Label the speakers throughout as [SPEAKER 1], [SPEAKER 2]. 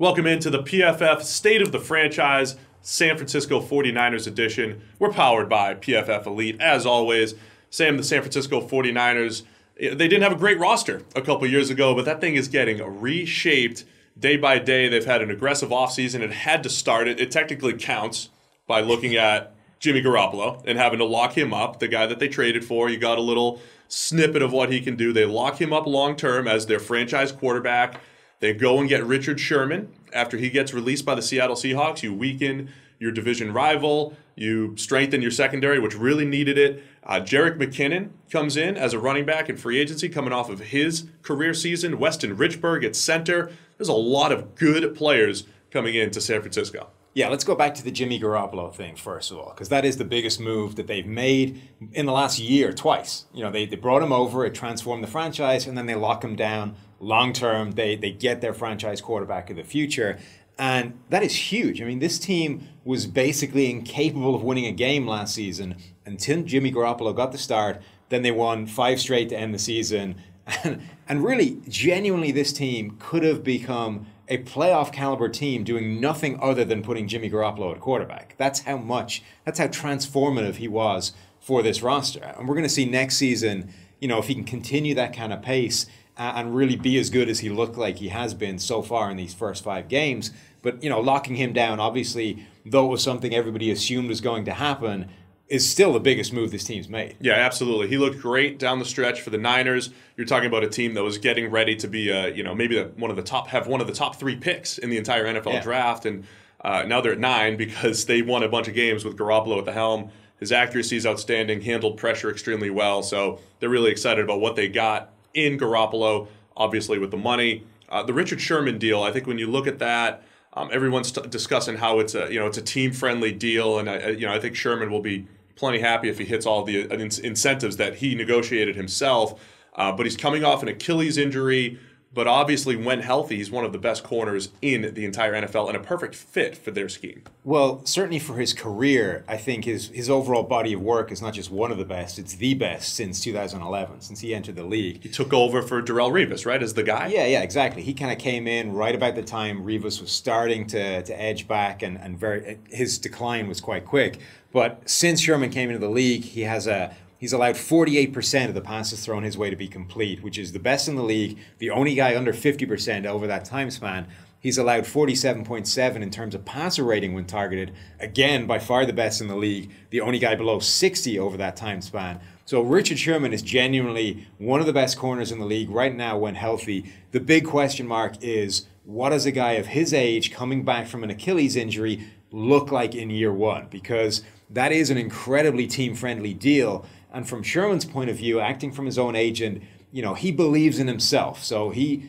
[SPEAKER 1] Welcome into the PFF State of the Franchise San Francisco 49ers edition. We're powered by PFF Elite. As always, Sam, the San Francisco 49ers, they didn't have a great roster a couple years ago, but that thing is getting reshaped day by day. They've had an aggressive offseason. It had to start it. It technically counts by looking at Jimmy Garoppolo and having to lock him up, the guy that they traded for. You got a little snippet of what he can do. They lock him up long-term as their franchise quarterback. They go and get Richard Sherman after he gets released by the Seattle Seahawks. You weaken your division rival. You strengthen your secondary, which really needed it. Jerick McKinnon comes in as a running back in free agency coming off of his career season. Weston Richburg at center. There's a lot of good players coming into San Francisco.
[SPEAKER 2] Yeah, let's go back to the Jimmy Garoppolo thing first of all, because that is the biggest move that they've made in the last year, twice. You know, they brought him over, it transformed the franchise, and then they lock him down long term. They get their franchise quarterback of the future, and that is huge. I mean, this team was basically incapable of winning a game last season until Jimmy Garoppolo got the start. Then they won 5 straight to end the season, and really, genuinely, this team could have become a playoff caliber team doing nothing other than putting Jimmy Garoppolo at quarterback. That's how transformative he was for this roster. And we're going to see next season, you know, if he can continue that kind of pace and really be as good as he looked like he has been so far in these first 5 games. But, you know, locking him down, obviously, though it was something everybody assumed was going to happen, is still the biggest move this team's made.
[SPEAKER 1] Yeah, absolutely. He looked great down the stretch for the Niners. You're talking about a team that was getting ready to be, maybe one of the top 3 picks in the entire NFL draft, and now they're at 9 because they won a bunch of games with Garoppolo at the helm. His accuracy is outstanding, handled pressure extremely well, so they're really excited about what they got in Garoppolo, obviously with the money. The Richard Sherman deal, I think when you look at that, everyone's discussing how it's a team-friendly deal, and I think Sherman will be plenty happy if he hits all the incentives that he negotiated himself. But he's coming off an Achilles injury, but obviously when healthy, he's one of the best corners in the entire NFL and a perfect fit for their scheme.
[SPEAKER 2] Well, certainly for his career, I think his overall body of work is not just one of the best, it's the best since 2011, since he entered the league.
[SPEAKER 1] He took over for Darrelle Revis, right, as the guy?
[SPEAKER 2] Yeah, exactly. He kind of came in right about the time Revis was starting to edge back, and his decline was quite quick. But since Sherman came into the league, he's allowed 48% of the passes thrown his way to be complete, which is the best in the league, the only guy under 50% over that time span. He's allowed 47.7 in terms of passer rating when targeted. Again, by far the best in the league, the only guy below 60 over that time span. So Richard Sherman is genuinely one of the best corners in the league right now when healthy. The big question mark is, what does a guy of his age coming back from an Achilles injury look like in year 1? Because that is an incredibly team-friendly deal. And from Sherman's point of view, acting from his own agent, you know, he believes in himself. So he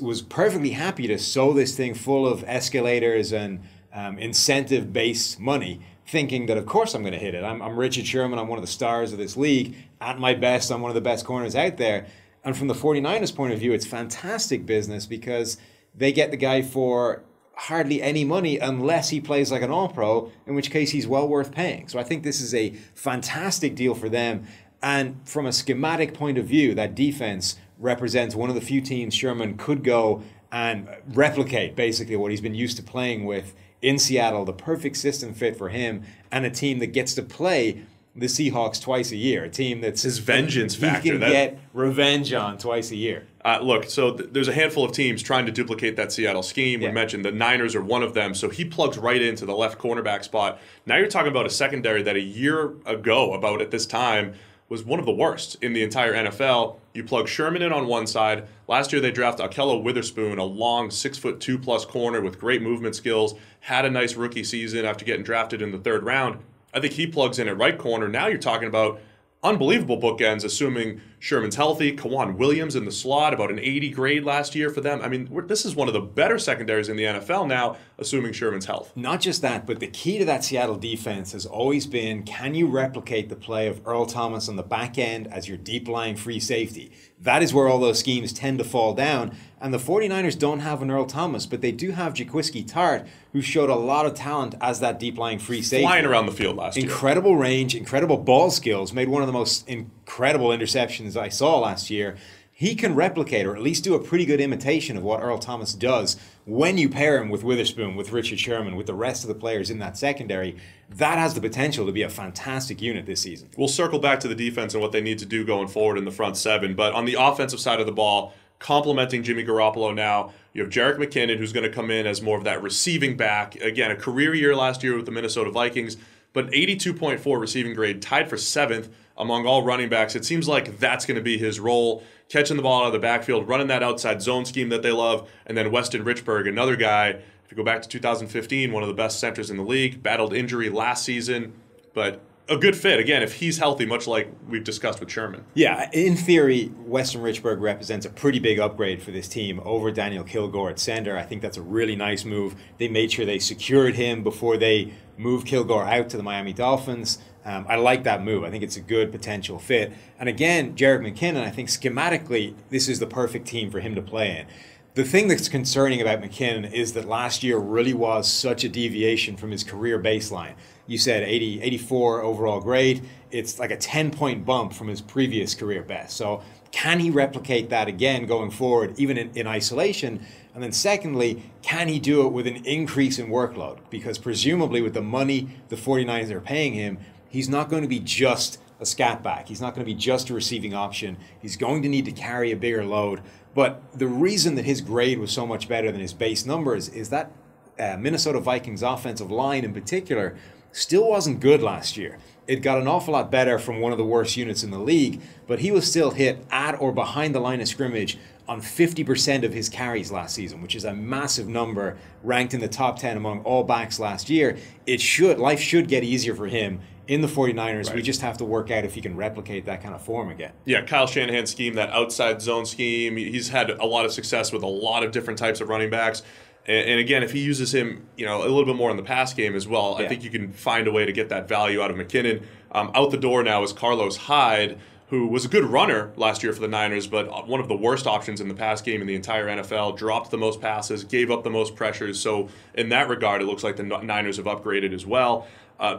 [SPEAKER 2] was perfectly happy to sow this thing full of escalators and incentive-based money, thinking that, of course, I'm going to hit it. I'm Richard Sherman. I'm one of the stars of this league. At my best, I'm one of the best corners out there. And from the 49ers' point of view, it's fantastic business because they get the guy for hardly any money unless he plays like an all-pro, in which case he's well worth paying. So I think this is a fantastic deal for them. And from a schematic point of view, that defense represents one of the few teams Sherman could go and replicate basically what he's been used to playing with in Seattle, the perfect system fit for him, and a team that gets to play the Seahawks twice a year, a team that's
[SPEAKER 1] his vengeance factor.
[SPEAKER 2] He can get revenge on twice a year.
[SPEAKER 1] Look, so there's a handful of teams trying to duplicate that Seattle scheme. We mentioned the Niners are one of them, so he plugs right into the left cornerback spot. Now you're talking about a secondary that a year ago, about at this time, was one of the worst in the entire NFL. You plug Sherman in on one side. Last year they drafted Akello Witherspoon, a long 6'2+ corner with great movement skills, had a nice rookie season after getting drafted in the 3rd round. I think he plugs in at right corner. Now you're talking about unbelievable bookends, assuming Sherman's healthy. Kawan Williams in the slot, about an 80 grade last year for them. I mean, this is one of the better secondaries in the NFL now, assuming Sherman's health.
[SPEAKER 2] Not just that, but the key to that Seattle defense has always been, can you replicate the play of Earl Thomas on the back end as your deep-lying free safety? That is where all those schemes tend to fall down. And the 49ers don't have an Earl Thomas, but they do have Jaquiski Tartt, who showed a lot of talent as that deep-lying free safety.
[SPEAKER 1] Flying around the field last year.
[SPEAKER 2] Incredible range, incredible ball skills, made one of the most incredible interceptions I saw last year. he can replicate or at least do a pretty good imitation of what Earl Thomas does when you pair him with Witherspoon, with Richard Sherman, with the rest of the players in that secondary. That has the potential to be a fantastic unit this season.
[SPEAKER 1] We'll circle back to the defense and what they need to do going forward in the front seven. But on the offensive side of the ball, complementing Jimmy Garoppolo now, you have Jerick McKinnon, who's going to come in as more of that receiving back. Again, a career year last year with the Minnesota Vikings, but 82.4 receiving grade, tied for 7th among all running backs. It seems like that's going to be his role, catching the ball out of the backfield, running that outside zone scheme that they love. And then Weston Richburg, another guy, if you go back to 2015, one of the best centers in the league, battled injury last season, but a good fit, again, if he's healthy, much like we've discussed with Sherman.
[SPEAKER 2] Yeah, in theory, Weston Richburg represents a pretty big upgrade for this team over Daniel Kilgore at center. I think that's a really nice move. They made sure they secured him before they moved Kilgore out to the Miami Dolphins. I like that move. I think it's a good potential fit. And again, Jerick McKinnon, I think schematically, this is the perfect team for him to play in. The thing that's concerning about McKinnon is that last year really was such a deviation from his career baseline. You said 84 overall grade. It's like a 10-point bump from his previous career best. So can he replicate that again going forward, even in isolation? And then secondly, can he do it with an increase in workload? Because presumably with the money the 49ers are paying him, he's not going to be just a scat back. He's not going to be just a receiving option. He's going to need to carry a bigger load. But the reason that his grade was so much better than his base numbers is that Minnesota Vikings offensive line in particular still wasn't good last year. It got an awful lot better from one of the worst units in the league, but he was still hit at or behind the line of scrimmage on 50% of his carries last season, which is a massive number, ranked in the top 10 among all backs last year. Life should get easier for him in the 49ers. Right. We just have to work out if he can replicate that kind of form again.
[SPEAKER 1] Yeah, Kyle Shanahan's scheme, that outside zone scheme, he's had a lot of success with a lot of different types of running backs. And again, if he uses him, a little bit more in the pass game as well, I think you can find a way to get that value out of McKinnon. Out the door now is Carlos Hyde, who was a good runner last year for the Niners, but one of the worst options in the pass game in the entire NFL, dropped the most passes, gave up the most pressures. So in that regard, it looks like the Niners have upgraded as well.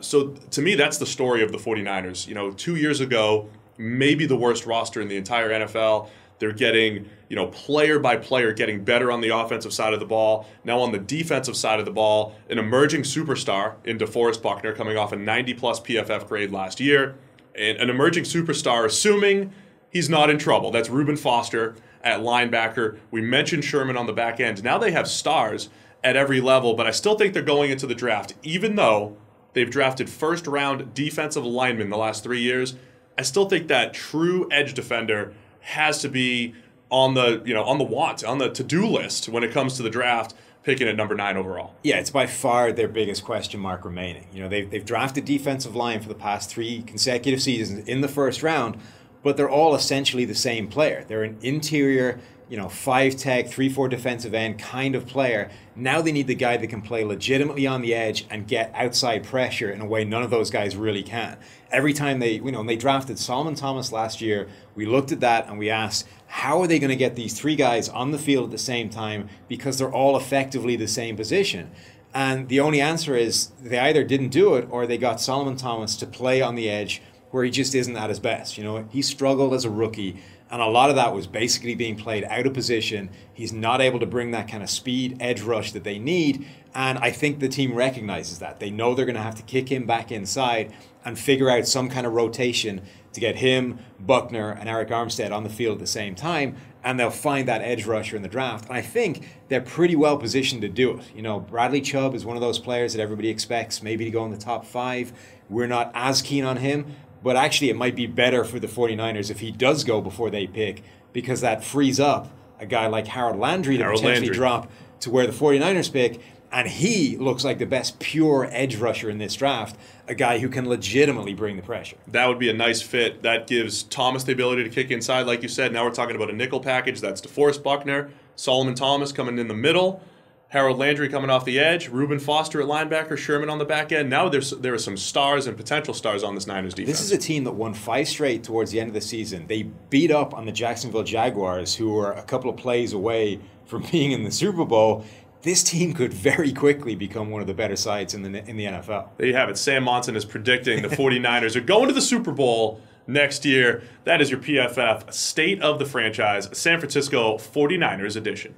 [SPEAKER 1] So to me, that's the story of the 49ers. 2 years ago, maybe the worst roster in the entire NFL. They're getting, player by player, getting better on the offensive side of the ball. Now on the defensive side of the ball, an emerging superstar in DeForest Buckner, coming off a 90-plus PFF grade last year. And an emerging superstar, assuming he's not in trouble. That's Reuben Foster at linebacker. We mentioned Sherman on the back end. Now they have stars at every level, but I still think they're going into the draft, even though they've drafted first-round defensive linemen the last 3 years. I still think that true edge defender has to be on the to-do list when it comes to the draft, picking at number 9 overall.
[SPEAKER 2] Yeah, it's by far their biggest question mark remaining. They've drafted defensive line for the past 3 consecutive seasons in the first round, but they're all essentially the same player. They're an interior, 5-tech, 3-4 defensive end kind of player. Now they need the guy that can play legitimately on the edge and get outside pressure in a way none of those guys really can. Every time they drafted Solomon Thomas last year, we looked at that and we asked, how are they going to get these 3 guys on the field at the same time, because they're all effectively the same position? And the only answer is they either didn't do it or they got Solomon Thomas to play on the edge where he just isn't at his best. He struggled as a rookie, and a lot of that was basically being played out of position. He's not able to bring that kind of speed, edge rush that they need, and I think the team recognizes that. They know they're going to have to kick him back inside and figure out some kind of rotation to get him, Buckner, and Eric Armstead on the field at the same time, and they'll find that edge rusher in the draft. And I think they're pretty well positioned to do it. Bradley Chubb is one of those players that everybody expects maybe to go in the top 5. We're not as keen on him, but actually it might be better for the 49ers if he does go before they pick, because that frees up a guy like Harold Landry to potentially drop to where the 49ers pick. And he looks like the best pure edge rusher in this draft, a guy who can legitimately bring the pressure.
[SPEAKER 1] That would be a nice fit. That gives Thomas the ability to kick inside, like you said. Now we're talking about a nickel package. That's DeForest Buckner, Solomon Thomas coming in the middle, Harold Landry coming off the edge, Reuben Foster at linebacker, Sherman on the back end. Now there are some stars and potential stars on this Niners defense.
[SPEAKER 2] This is a team that won 5 straight towards the end of the season. They beat up on the Jacksonville Jaguars, who were a couple of plays away from being in the Super Bowl. This team could very quickly become one of the better sides in the NFL.
[SPEAKER 1] There you have it. Sam Monson is predicting the 49ers are going to the Super Bowl next year. That is your PFF State of the Franchise San Francisco 49ers edition.